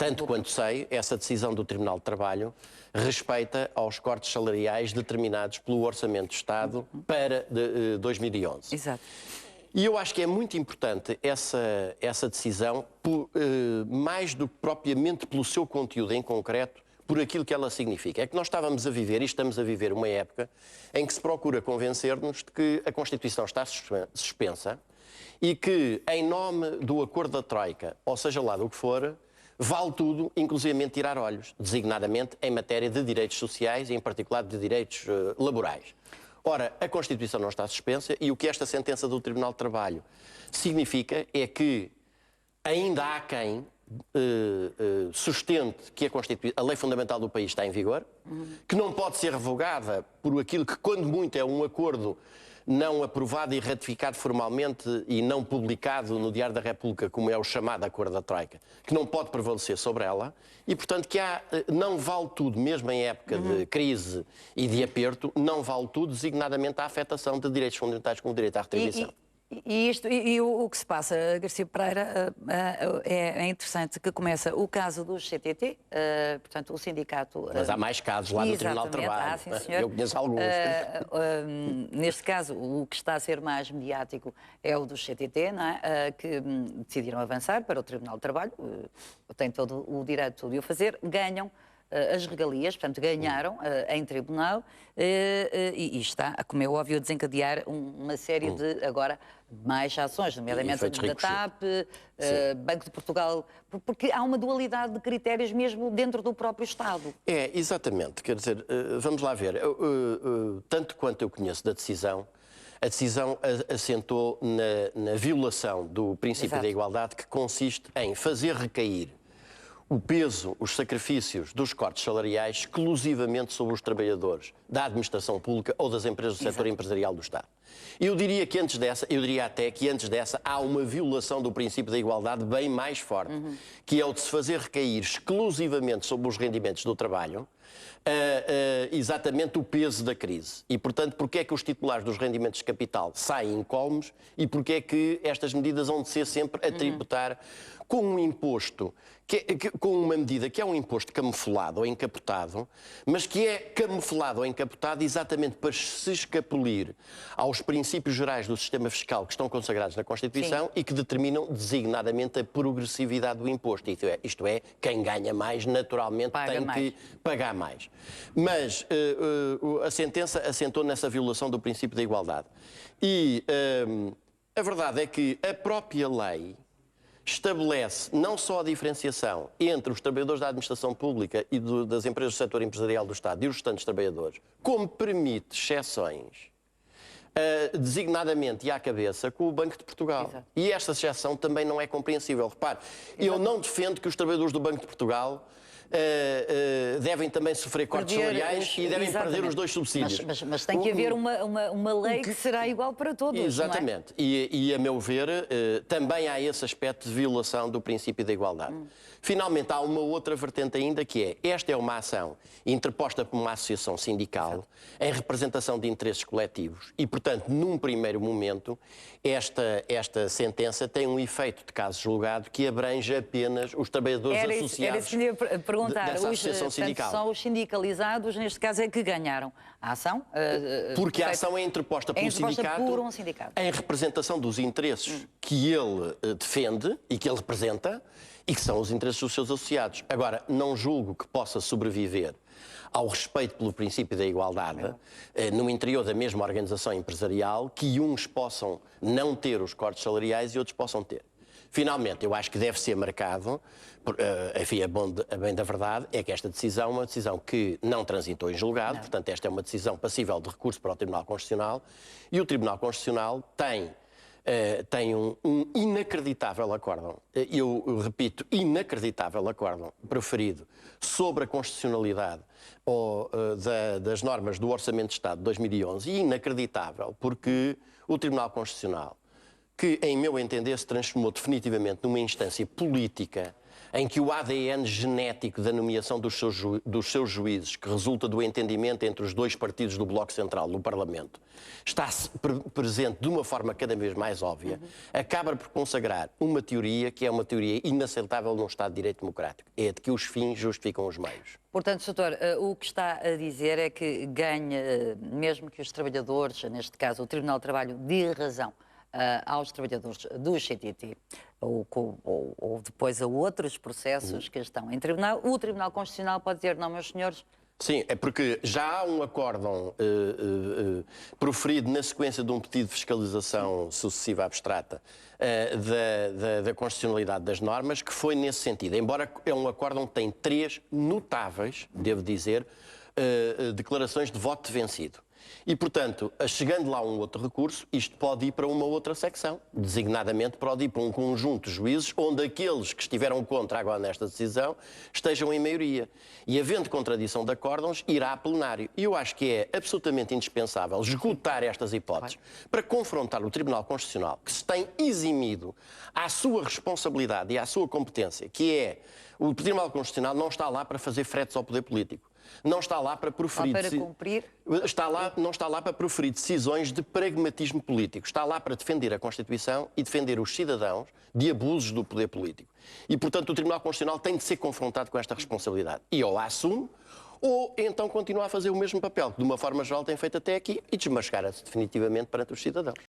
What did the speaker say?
Tanto quanto sei, essa decisão do Tribunal de Trabalho respeita aos cortes salariais determinados pelo Orçamento do Estado para 2011. Exato. E eu acho que é muito importante essa decisão, mais do que propriamente pelo seu conteúdo em concreto, por aquilo que ela significa. É que nós estávamos a viver, e estamos a viver, uma época em que se procura convencer-nos de que a Constituição está suspensa e que, em nome do acordo da Troika, ou seja lá do que for, vale tudo, inclusivamente tirar olhos, designadamente em matéria de direitos sociais e, em particular, de direitos laborais. Ora, a Constituição não está suspensa e o que esta sentença do Tribunal de Trabalho significa é que ainda há quem sustente que a lei fundamental do país está em vigor, que não pode ser revogada por aquilo que, quando muito, é um acordo não aprovado e ratificado formalmente e não publicado no Diário da República, como é o chamado Acordo da Troika, que não pode prevalecer sobre ela e, portanto, que não vale tudo, mesmo em época de crise e de aperto, não vale tudo, designadamente a afetação de direitos fundamentais como o direito à retribuição. E o que se passa, Garcia Pereira, é interessante que começa o caso do CTT, portanto, o sindicato... Mas há mais casos lá no Tribunal de Trabalho. Sim, senhor. Eu conheço alguns. Neste caso, o que está a ser mais mediático é o do CTT, não é? Que decidiram avançar para o Tribunal de Trabalho, têm todo o direito de o fazer, ganham as regalias, portanto, ganharam em tribunal e está, como é óbvio, a desencadear uma série de, agora, mais ações, nomeadamente da TAP, Banco de Portugal, porque há uma dualidade de critérios mesmo dentro do próprio Estado. É, exatamente. Quer dizer, vamos lá ver. Tanto quanto eu conheço da decisão, a decisão assentou na violação do princípio da igualdade, que consiste em fazer recair o peso, os sacrifícios dos cortes salariais exclusivamente sobre os trabalhadores da administração pública ou das empresas do setor empresarial do Estado. Eu diria até que antes dessa há uma violação do princípio da igualdade bem mais forte, que é o de se fazer recair exclusivamente sobre os rendimentos do trabalho exatamente o peso da crise. E, portanto, porque é que os titulares dos rendimentos de capital saem incólumes e porque é que estas medidas vão de ser sempre a tributar com um imposto, com uma medida que é um imposto camuflado ou encapotado, mas que é camuflado ou encapotado exatamente para se escapulir aos princípios gerais do sistema fiscal que estão consagrados na Constituição e que determinam designadamente a progressividade do imposto. Isto é, quem ganha mais naturalmente tem que pagar mais. Mas a sentença assentou nessa violação do princípio da igualdade. E a verdade é que a própria lei estabelece não só a diferenciação entre os trabalhadores da administração pública e das empresas do setor empresarial do Estado e os restantes trabalhadores, como permite exceções, designadamente e à cabeça, com o Banco de Portugal. Exato. E esta exceção também não é compreensível. Repare, eu não defendo que os trabalhadores do Banco de Portugal devem também sofrer cortes salariais e devem perder os dois subsídios. Mas tem que haver uma lei que será igual para todos. Exatamente. Não é? E a meu ver, também há esse aspecto de violação do princípio da igualdade. Finalmente, há uma outra vertente ainda que esta é uma ação interposta por uma associação sindical em representação de interesses coletivos e, portanto, num primeiro momento, esta sentença tem um efeito de caso julgado que abrange apenas os trabalhadores associados. Era isso que lhe ia perguntar. Dessa associação sindical. São os sindicalizados, neste caso, é que ganharam a ação. Porque a ação é interposta por um sindicato em representação dos interesses que ele defende e que ele representa e que são os interesses dos seus associados. Agora, não julgo que possa sobreviver ao respeito pelo princípio da igualdade no interior da mesma organização empresarial que uns possam não ter os cortes salariais e outros possam ter. Finalmente, eu acho que deve ser marcado, enfim, a bem da verdade, é que esta decisão é uma decisão que não transitou em julgado, portanto, esta é uma decisão passível de recurso para o Tribunal Constitucional e o Tribunal Constitucional tem um inacreditável acórdão, eu repito, inacreditável acórdão proferido sobre a constitucionalidade das normas do Orçamento de Estado de 2011 e inacreditável porque o Tribunal Constitucional que, em meu entender, se transformou definitivamente numa instância política em que o ADN genético da nomeação dos seus juízes, que resulta do entendimento entre os dois partidos do Bloco Central no Parlamento, está presente de uma forma cada vez mais óbvia, acaba por consagrar uma teoria que é uma teoria inaceitável num Estado de Direito democrático. É de que os fins justificam os meios. Portanto, doutor, o que está a dizer é que ganha, mesmo que os trabalhadores, neste caso o Tribunal do Trabalho, dê razão aos trabalhadores do CTT ou depois a outros processos que estão em tribunal, o Tribunal Constitucional pode dizer, não, meus senhores. Sim, é porque já há um acórdão proferido na sequência de um pedido de fiscalização sucessiva abstrata da constitucionalidade das normas, que foi nesse sentido. Embora é um acórdão que tem 3 notáveis, devo dizer, declarações de voto de vencido. E, portanto, chegando lá um outro recurso, isto pode ir para uma outra secção. Designadamente, pode ir para um conjunto de juízes onde aqueles que estiveram contra agora nesta decisão estejam em maioria. E, havendo contradição de acórdãos, irá a plenário. E eu acho que é absolutamente indispensável esgotar estas hipóteses para confrontar o Tribunal Constitucional, que se tem eximido à sua responsabilidade e à sua competência, que é o Tribunal Constitucional não está lá para fazer fretes ao poder político. Não está lá para proferir... Para cumprir? Não está lá para proferir decisões de pragmatismo político. Está lá para defender a Constituição e defender os cidadãos de abusos do poder político. E, portanto, o Tribunal Constitucional tem de ser confrontado com esta responsabilidade. E ou a assume, ou então continua a fazer o mesmo papel que, de uma forma geral, tem feito até aqui e desmascara-se definitivamente perante os cidadãos.